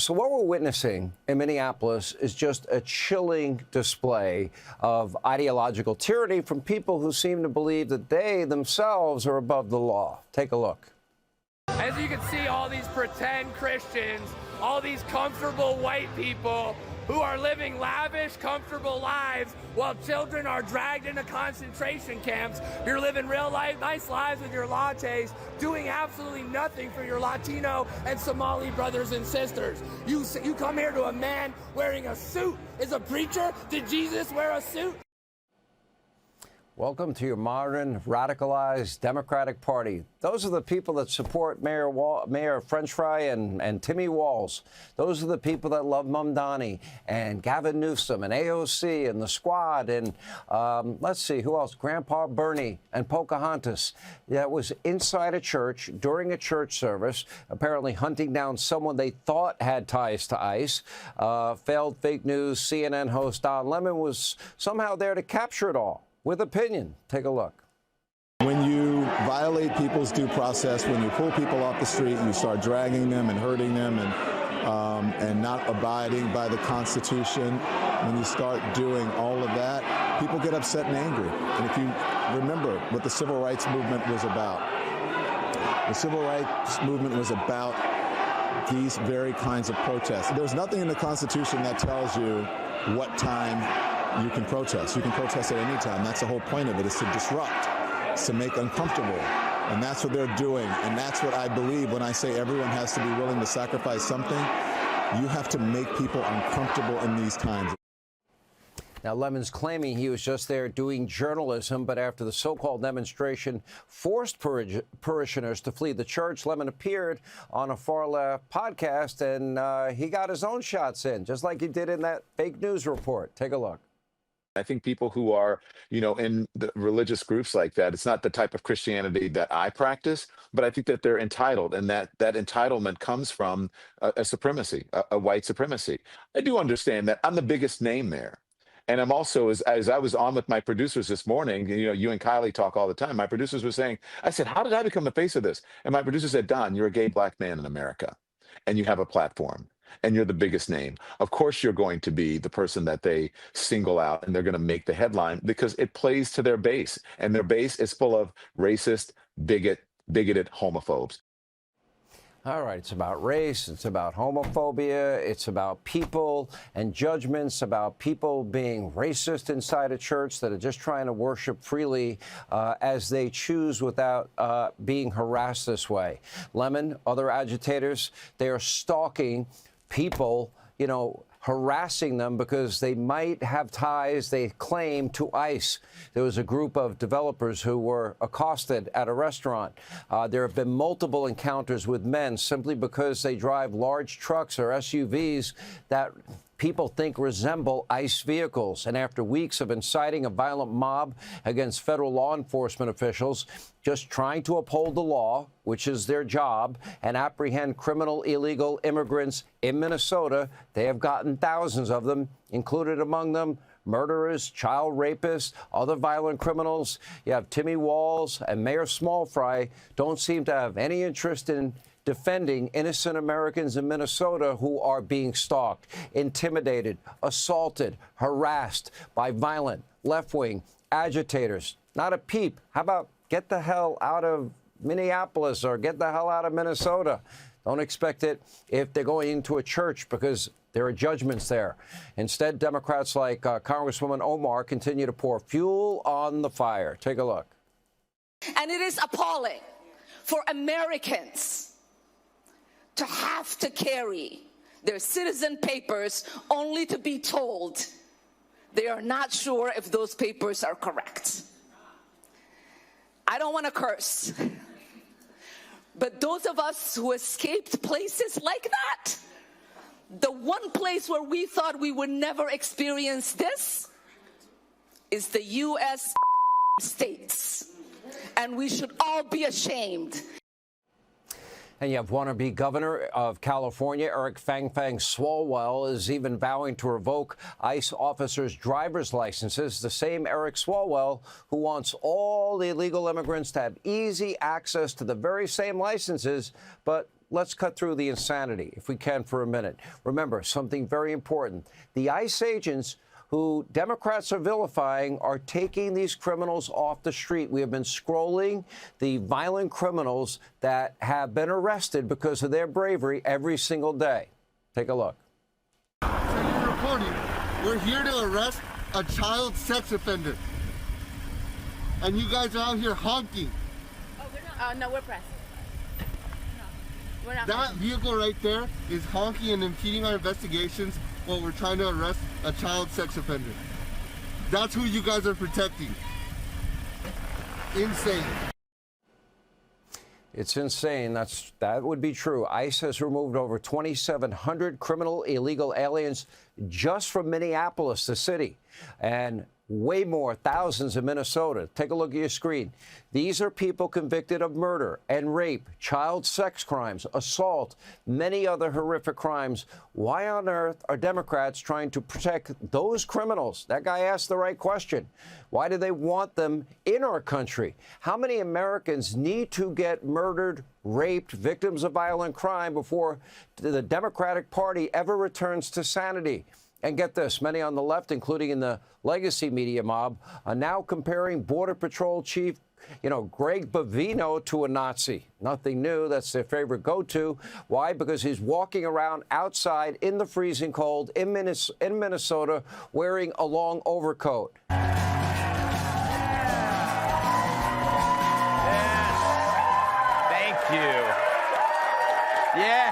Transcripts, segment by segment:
So what we're witnessing in Minneapolis is just a chilling display of ideological tyranny from people who seem to believe that they themselves are above the law. Take a look. As you can see, all these pretend Christians, all these comfortable white people who are living lavish, comfortable lives while children are dragged into concentration camps. You're living real life, nice lives with your lattes, doing absolutely nothing for your Latino and Somali brothers and sisters. You come here to a man wearing a suit. Is a preacher? Did Jesus wear a suit? Welcome to your modern, radicalized Democratic Party. Those are the people that support Mayor French Fry and Timmy Walz. Those are the people that love Mamdani and Gavin Newsom and AOC and the Squad and let's see, who else? Grandpa Bernie and Pocahontas. That was inside a church during a church service, apparently hunting down someone they thought had ties to ICE. Failed fake news CNN host Don Lemon was somehow there to capture it all. With opinion. Take a look. When you violate people's due process, when you pull people off the street and you start dragging them and hurting them and not abiding by the Constitution, when you start doing all of that, people get upset and angry. And if you remember what the Civil Rights Movement was about, the Civil Rights Movement was about these very kinds of protests. There's nothing in the Constitution that tells you what time you can protest. You can protest at any time. That's the whole point of it, is to disrupt, it's to make uncomfortable. And that's what they're doing. And that's what I believe when I say everyone has to be willing to sacrifice something. You have to make people uncomfortable in these times. Now, Lemon's claiming he was just there doing journalism, but after the so-called demonstration forced parishioners to flee the church, Lemon appeared on a far-left podcast, and he got his own shots in, just like he did in that fake news report. Take a look. I think people who are, in the religious groups like that, it's not the type of Christianity that I practice, but I think that they're entitled, and that entitlement comes from a supremacy, a white supremacy. I do understand that I'm the biggest name there. And I'm also, as I was on with my producers this morning, you and Kylie talk all the time. My producers were saying, I said, how did I become the face of this? And my producer said, Don, you're a gay black man in America, and you have a platform, and you're the biggest name. Of course, you're going to be the person that they single out, and they're going to make the headline because it plays to their base, and their base is full of racist, bigoted homophobes. All right, it's about race, it's about homophobia, it's about people and judgments about people being racist inside a church that are just trying to worship freely as they choose without being harassed this way. Lemon, other agitators, they are stalking people, harassing them because they might have ties, they claim, to ICE. There was a group of developers who were accosted at a restaurant. There have been multiple encounters with men simply because they drive large trucks or SUVs that people think resemble ICE vehicles. And after weeks of inciting a violent mob against federal law enforcement officials just trying to uphold the law, which is their job, and apprehend criminal illegal immigrants in Minnesota, they have gotten thousands of them, included among them murderers, child rapists, other violent criminals. You have Timmy Walz and Mayor Smallfry don't seem to have any interest in defending innocent Americans in Minnesota who are being stalked, intimidated, assaulted, harassed by violent left-wing agitators. Not a peep. How about get the hell out of Minneapolis or get the hell out of Minnesota? Don't expect it if they're going into a church because there are judgments there. Instead, Democrats like Congresswoman Omar continue to pour fuel on the fire. Take a look. And it is appalling for Americans to have to carry their citizen papers only to be told they are not sure if those papers are correct. I don't want to curse, but those of us who escaped places like that, the one place where we thought we would never experience this is the U.S. states, and we should all be ashamed. And you have wannabe governor of California, Eric Fang Swalwell, is even vowing to revoke ICE officers' driver's licenses. The same Eric Swalwell who wants all the illegal immigrants to have easy access to the very same licenses, but let's cut through the insanity, if we can, for a minute. Remember, something very important. The ICE agents who Democrats are vilifying are taking these criminals off the street. We have been scrolling the violent criminals that have been arrested because of their bravery every single day. Take a look. You're reporting. We're here to arrest a child sex offender. And you guys are out here honking. Oh, we're not. No, we're pressed. No, we're not. That vehicle right there is honking and impeding our investigations while we're trying to arrest a child sex offender. That's who you guys are protecting. Insane. It's insane. That would be true. ICE has removed over 2,700 criminal illegal aliens just from Minneapolis, the city, and way more, thousands in Minnesota. Take a look at your screen. These are people convicted of murder and rape, child sex crimes, assault, many other horrific crimes. Why on earth are Democrats trying to protect those criminals? That guy asked the right question. Why do they want them in our country? How many Americans need to get murdered, raped, victims of violent crime before the Democratic Party ever returns to sanity? And get this, many on the left, including in the legacy media mob, are now comparing Border Patrol Chief, Greg Bavino to a Nazi. Nothing new. That's their favorite go-to. Why? Because he's walking around outside in the freezing cold in Minnesota wearing a long overcoat. Yes. Thank you. Yeah.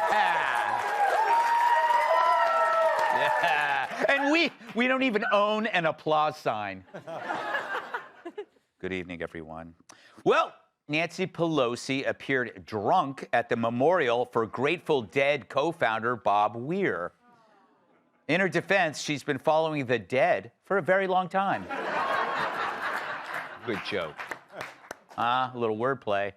And we don't even own an applause sign. Good evening, everyone. Well, Nancy Pelosi appeared drunk at the memorial for Grateful Dead co-founder Bob Weir. In her defense, she's been following the Dead for a very long time. Good joke. A little wordplay.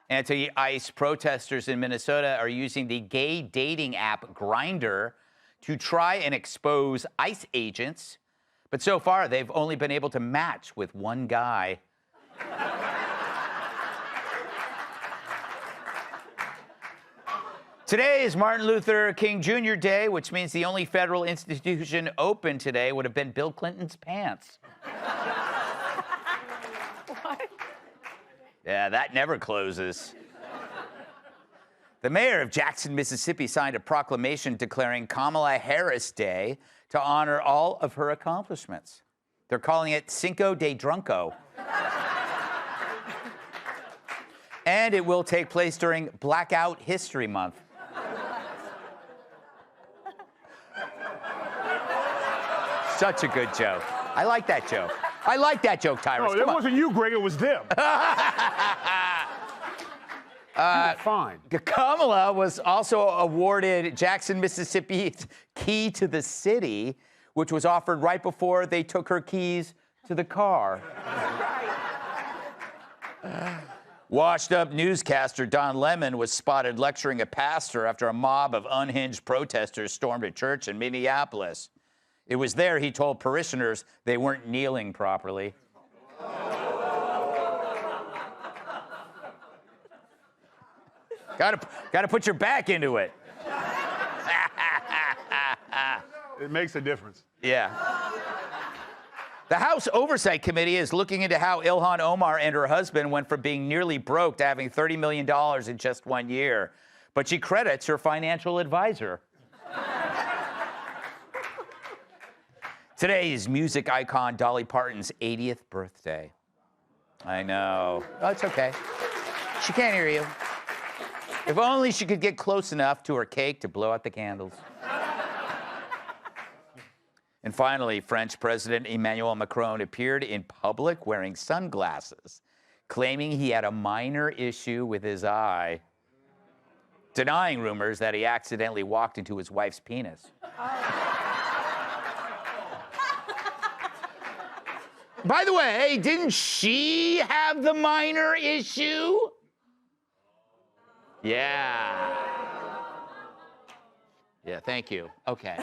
Anti-ICE protesters in Minnesota are using the gay dating app Grindr to try and expose ICE agents, but so far they've only been able to match with one guy. Today is Martin Luther King Jr. Day, which means the only federal institution open today would have been Bill Clinton's pants. What? Yeah, that never closes. The mayor of Jackson, Mississippi, signed a proclamation declaring Kamala Harris Day to honor all of her accomplishments. They're calling it Cinco de Drunko. And it will take place during Blackout History Month. Such a good joke. I like that joke. I like that joke, Tyrus. No, it wasn't you, Greg. It was them. Fine. Kamala was also awarded Jackson, Mississippi's key to the city, which was offered right before they took her keys to the car. Washed-up newscaster Don Lemon was spotted lecturing a pastor after a mob of unhinged protesters stormed a church in Minneapolis. It was there he told parishioners they weren't kneeling properly. Gotta put your back into it. It makes a difference. Yeah. The House Oversight Committee is looking into how Ilhan Omar and her husband went from being nearly broke to having $30 million in just 1 year. But she credits her financial advisor. Today is music icon Dolly Parton's 80th birthday. I know. Oh, it's okay. She can't hear you. If only she could get close enough to her cake to blow out the candles. And finally, French President Emmanuel Macron appeared in public wearing sunglasses, claiming he had a minor issue with his eye, denying rumors that he accidentally walked into his wife's penis. By the way, didn't she have the minor issue? Yeah. Yeah, thank you. Okay.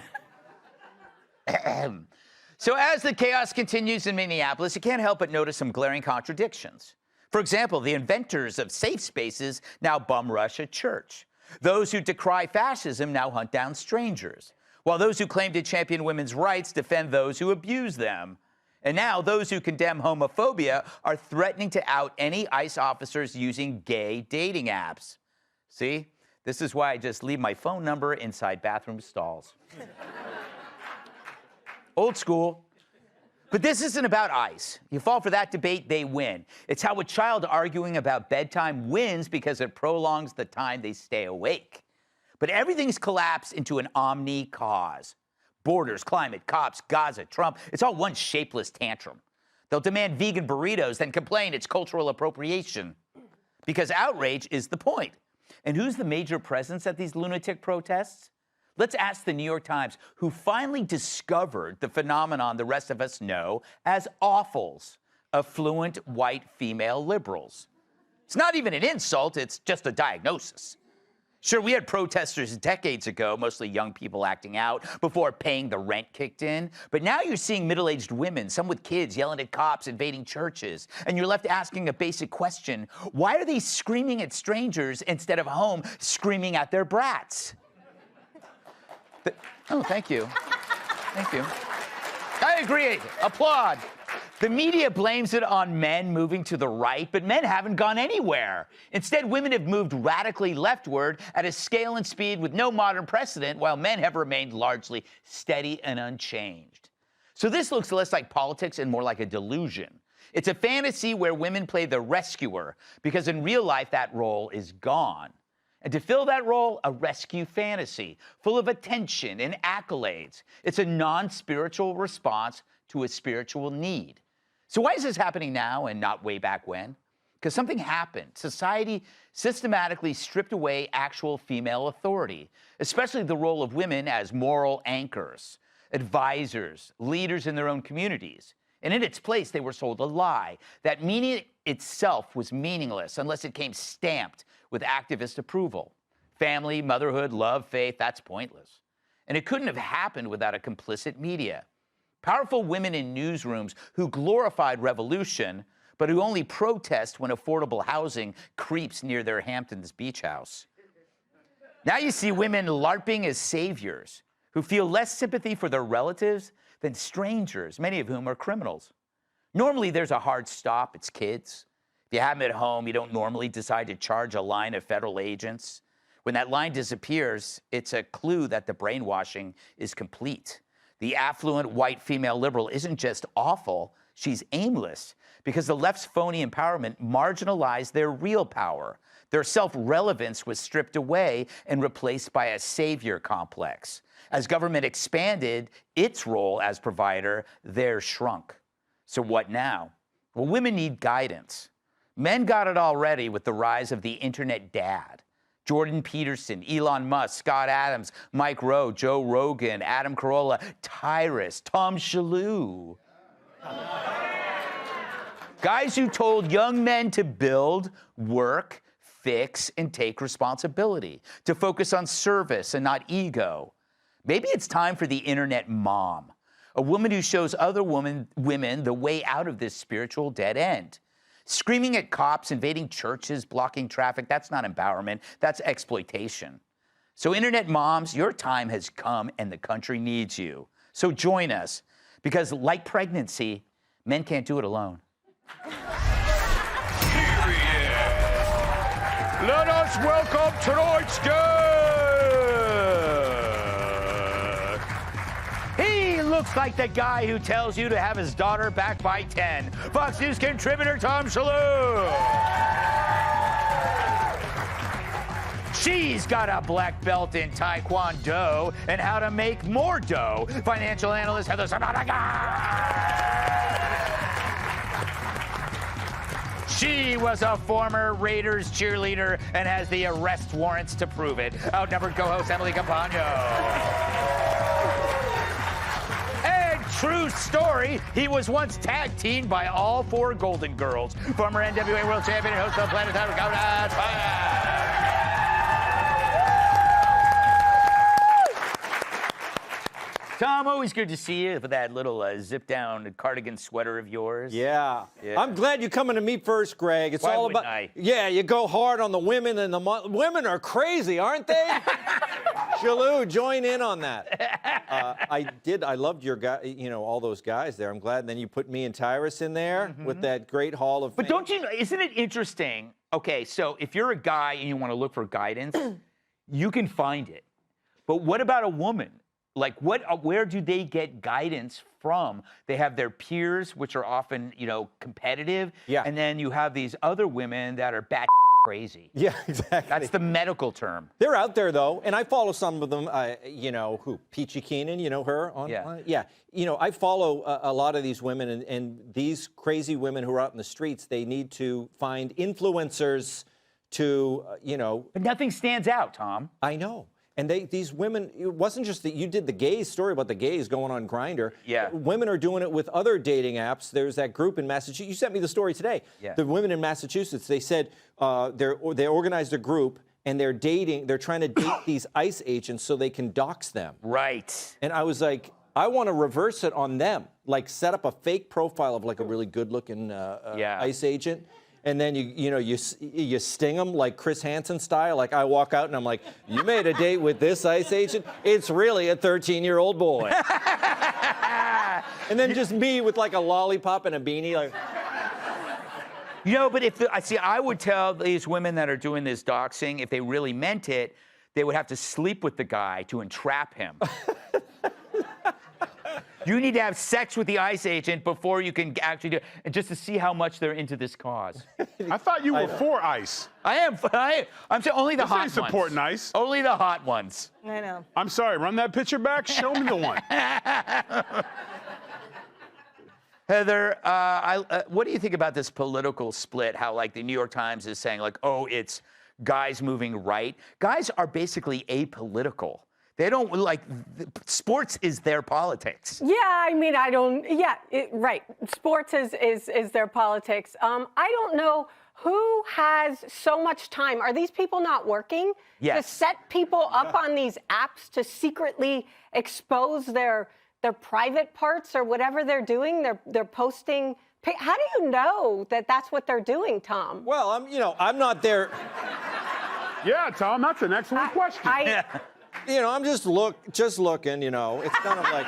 So as the chaos continues in Minneapolis, you can't help but notice some glaring contradictions. For example, the inventors of safe spaces now bum rush a church. Those who decry fascism now hunt down strangers, while those who claim to champion women's rights defend those who abuse them. And now those who condemn homophobia are threatening to out any ICE officers using gay dating apps. See? This is why I just leave my phone number inside bathroom stalls. Old school. But this isn't about ICE. You fall for that debate, they win. It's how a child arguing about bedtime wins because it prolongs the time they stay awake. But everything's collapsed into an omni-cause. Borders, climate, cops, Gaza, Trump, it's all one shapeless tantrum. They'll demand vegan burritos, then complain it's cultural appropriation. Because outrage is the point. And who's the major presence at these lunatic protests? Let's ask the New York Times, who finally discovered the phenomenon the rest of us know as awfuls, affluent white female liberals. It's not even an insult, it's just a diagnosis. Sure, we had protesters decades ago, mostly young people acting out before paying the rent kicked in. But now you're seeing middle-aged women, some with kids, yelling at cops, invading churches. And you're left asking a basic question. Why are they screaming at strangers instead of home screaming at their brats? Oh, thank you. Thank you. I agree. Applaud. The media blames it on men moving to the right, but men haven't gone anywhere. Instead, women have moved radically leftward at a scale and speed with no modern precedent, while men have remained largely steady and unchanged. So this looks less like politics and more like a delusion. It's a fantasy where women play the rescuer, because in real life, that role is gone. And to fill that role, a rescue fantasy, full of attention and accolades. It's a non-spiritual response to a spiritual need. So why is this happening now and not way back when? Because something happened. Society systematically stripped away actual female authority, especially the role of women as moral anchors, advisors, leaders in their own communities. And in its place, they were sold a lie. That meaning itself was meaningless unless it came stamped with activist approval. Family, motherhood, love, faith, that's pointless. And it couldn't have happened without a complicit media. Powerful women in newsrooms who glorified revolution, but who only protest when affordable housing creeps near their Hamptons beach house. Now you see women LARPing as saviors, who feel less sympathy for their relatives than strangers, many of whom are criminals. Normally, there's a hard stop. It's kids. If you have them at home, you don't normally decide to charge a line of federal agents. When that line disappears, it's a clue that the brainwashing is complete. The affluent white female liberal isn't just awful, she's aimless, because the left's phony empowerment marginalized their real power. Their self-relevance was stripped away and replaced by a savior complex. As government expanded its role as provider, theirs shrunk. So what now? Well, women need guidance. Men got it already with the rise of the internet dad. Jordan Peterson, Elon Musk, Scott Adams, Mike Rowe, Joe Rogan, Adam Carolla, Tyrus, Tom Shalhoub. Guys who told young men to build, work, fix, and take responsibility, to focus on service and not ego. Maybe it's time for the internet mom, a woman who shows other women the way out of this spiritual dead end. Screaming at cops, invading churches, blocking traffic, that's not empowerment, that's exploitation. So internet moms, your time has come and the country needs you. So join us, because like pregnancy, men can't do it alone. Let us welcome tonight's guest. He looks like the guy who tells you to have his daughter back by 10. Fox News contributor Tom Shalhoub. She's got a black belt in Taekwondo and how to make more dough. Financial analyst Heather Sabataga. She was a former Raiders cheerleader and has the arrest warrants to prove it. Outnumbered co-host Emily Campagno. And true story, he was once tag teamed by all 4 Golden Girls. Former NWA World Champion and host of Planet Fire. Tom, always good to see you with that little zip-down cardigan sweater of yours. Yeah. Yeah. I'm glad you're coming to me first, Greg. It's Why all wouldn't about. I? Yeah, you go hard on the women, and the women are crazy, aren't they? Shalou, join in on that. I loved your guy. You know, all those guys there. I'm glad. And then you put me and Tyrus in there with that great Hall of Fame. But don't you know? Isn't it interesting? Okay, so if you're a guy and you want to look for guidance, you can find it. But what about a woman? Like, where do they get guidance from? They have their peers, which are often, you know, competitive. Yeah. And then you have these other women that are bat crazy. Yeah, exactly. That's the medical term. They're out there, though, and I follow some of them. You know, Peachy Keenan, you know her? Yeah. You know, I follow a lot of these women, and these crazy women who are out in the streets, they need to find influencers to, you know. But nothing stands out, Tom. I know. And these women, it wasn't just that you did the gays story about the gays going on Grindr. Yeah. Women are doing it with other dating apps. There's that group in Massachusetts. You sent me the story today. Yeah. The women in Massachusetts, they said they organized a group and they're trying to date these ICE agents so they can dox them. Right. And I was like, I want to reverse it on them. Like set up a fake profile of like a really good looking ICE agent. And then you sting them like Chris Hansen style. Like I walk out and I'm like, you made a date with this ICE agent? It's really a 13-year-old boy. And then just me with like a lollipop and a beanie, like. You know, but I would tell these women that are doing this doxing, if they really meant it, they would have to sleep with the guy to entrap him. You need to have sex with the ICE agent before you can actually do it, and just to see how much they're into this cause. I thought you were for ICE. I'm saying only the hot ones. supporting ICE. Only the hot ones. I know. I'm sorry, run that picture back. Show me the one. Heather, what do you think about this political split? How, like, the New York Times is saying, like, oh, it's guys moving right. Guys are basically apolitical. They don't, like, sports is their politics. Yeah, I mean, right. Sports is their politics. I don't know who has so much time. Are these people not working? Yes. To set people up on these apps to secretly expose their private parts or whatever they're doing? They're posting. How do you know that that's what they're doing, Tom? Well, I'm not there. Yeah, Tom, that's an excellent question. I'm just looking, It's kind of like.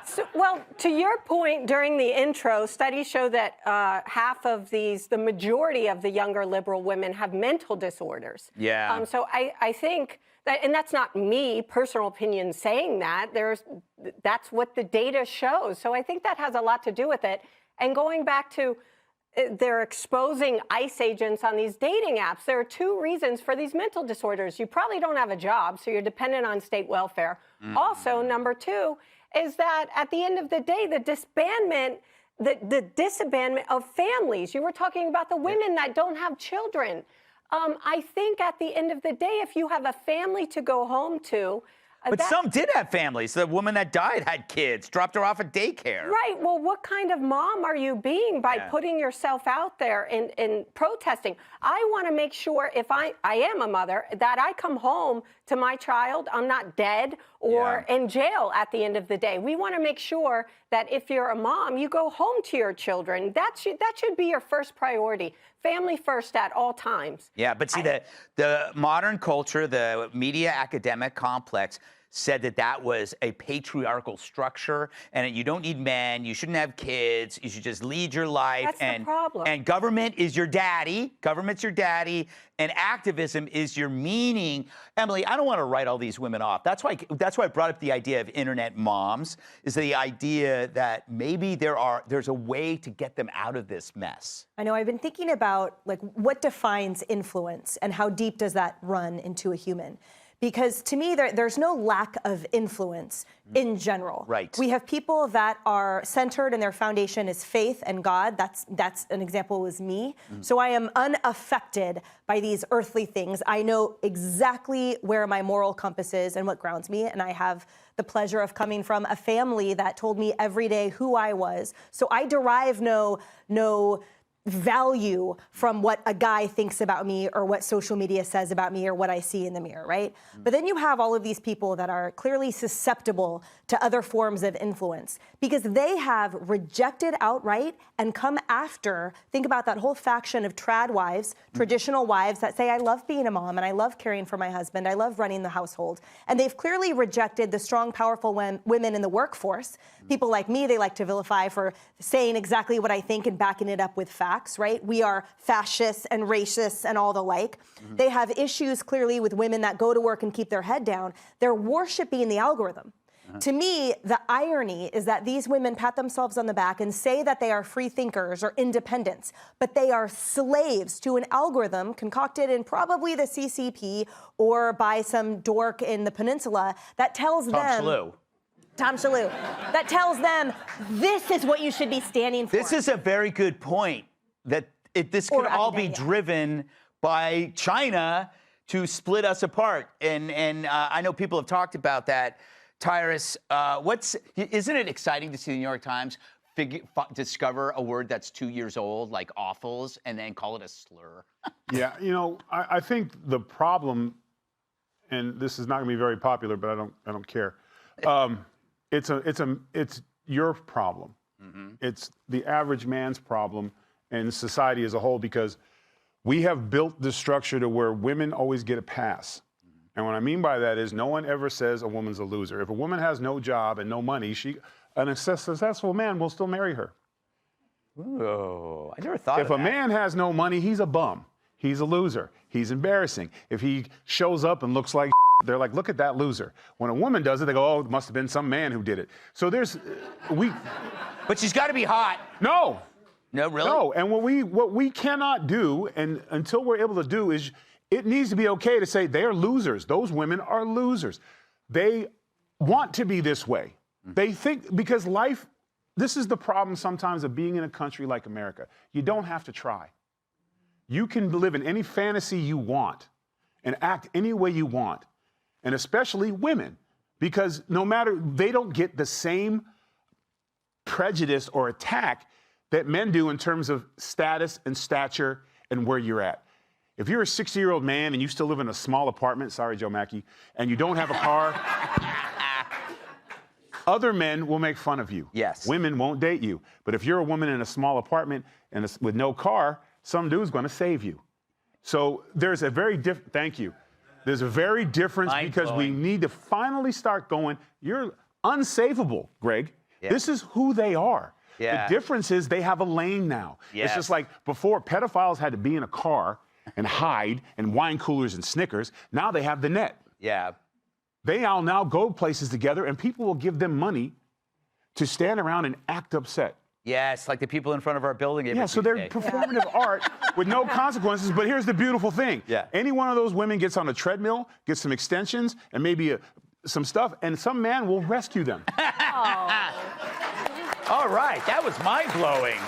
So, well, to your point, during the intro, studies show that the majority of the younger liberal women have mental disorders. Yeah. So I think that, and that's not me, personal opinion, saying that. That's what the data shows. So I think that has a lot to do with it. And going back to they're exposing ICE agents on these dating apps. There are two reasons for these mental disorders. You probably don't have a job, so you're dependent on state welfare. Also, number two is that at the end of the day, the disbandment of families. You were talking about the women that don't have children. I think at the end of the day, if you have a family to go home to, but some did have families. The woman that died had kids, dropped her off at daycare. Right. Well, what kind of mom are you being by putting yourself out there and protesting? I want to make sure if I am a mother, that I come home to my child, I'm not dead or in jail at the end of the day. We want to make sure that if you're a mom, you go home to your children. That should be your first priority. Family first at all times. Yeah, but see, the modern culture, the media academic complex said that was a patriarchal structure and you don't need men, you shouldn't have kids, you should just lead your life. That's the problem. And government is your daddy, government's your daddy, and activism is your meaning. Emily, I don't want to write all these women off. That's why I brought up the idea of internet moms, is the idea that maybe there's a way to get them out of this mess. I know, I've been thinking about, like, what defines influence and how deep does that run into a human? Because to me, there's no lack of influence in general. Right. We have people that are centered and their foundation is faith and God. That's an example was me. So I am unaffected by these earthly things. I know exactly where my moral compass is and what grounds me. And I have the pleasure of coming from a family that told me every day who I was. So I derive no value from what a guy thinks about me or what social media says about me or what I see in the mirror, right? But then you have all of these people that are clearly susceptible to other forms of influence because they have rejected outright and come after. Think about that whole faction of trad wives, traditional wives that say, I love being a mom and I love caring for my husband, I love running the household. And they've clearly rejected the strong, powerful women in the workforce. People like me, they like to vilify for saying exactly what I think and backing it up with facts, right? We are fascists and racists and all the like. They have issues clearly with women that go to work and keep their head down. They're worshiping the algorithm. To me, the irony is that these women pat themselves on the back and say that they are free thinkers or independents, but they are slaves to an algorithm concocted in probably the CCP or by some dork in the peninsula that tells them... Tom Shalhoub, that tells them this is what you should be standing for. This is a very good point, that this could all be driven by China to split us apart. And I know people have talked about that. Tyrus, isn't it exciting to see the New York Times discover a word that's 2 years old, like offals, and then call it a slur? Yeah, you know, I think the problem, and this is not going to be very popular, but I don't care. It's your problem. It's the average man's problem and society as a whole, because we have built the structure to where women always get a pass. And what I mean by that is no one ever says a woman's a loser. If a woman has no job and no money, an successful man will still marry her. Oh, I never thought of that. If a man has no money, he's a bum. He's a loser. He's embarrassing. If he shows up and looks like they're like, look at that loser. When a woman does it, they go, oh, it must have been some man who did it. So there's, But she's got to be hot. No. No, really? No, and what we cannot do, and until we're able to do, is it needs to be okay to say they are losers. Those women are losers. They want to be this way. They think, because life, this is the problem sometimes of being in a country like America. You don't have to try. You can live in any fantasy you want and act any way you want, and especially women, because no matter, they don't get the same prejudice or attack that men do in terms of status and stature and where you're at. If you're a 60-year-old man and you still live in a small apartment, sorry, Joe Mackey, and you don't have a car, other men will make fun of you. Yes. Women won't date you. But if you're a woman in a small apartment and with no car, some dude's going to save you. So there's a very different, thank you. There's a very difference because we need to finally start going, you're unsavable, Greg. Yeah. This is who they are. Yeah. The difference is they have a lane now. Yes. It's just like before, pedophiles had to be in a car and hide and wine coolers and Snickers. Now they have the net. Yeah. They all now go places together and people will give them money to stand around and act upset. Yes, like the people in front of our building. Yeah, so they're performative art with no consequences. But here's the beautiful thing. Yeah. Any one of those women gets on a treadmill, gets some extensions, and maybe some stuff, and some man will rescue them. All right, that was mind-blowing.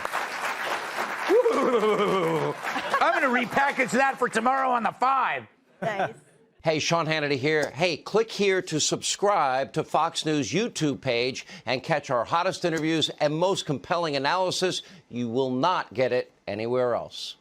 I'm going to repackage that for tomorrow on the 5. Nice. Hey, Sean Hannity here. Hey, click here to subscribe to Fox News YouTube page and catch our hottest interviews and most compelling analysis. You will not get it anywhere else.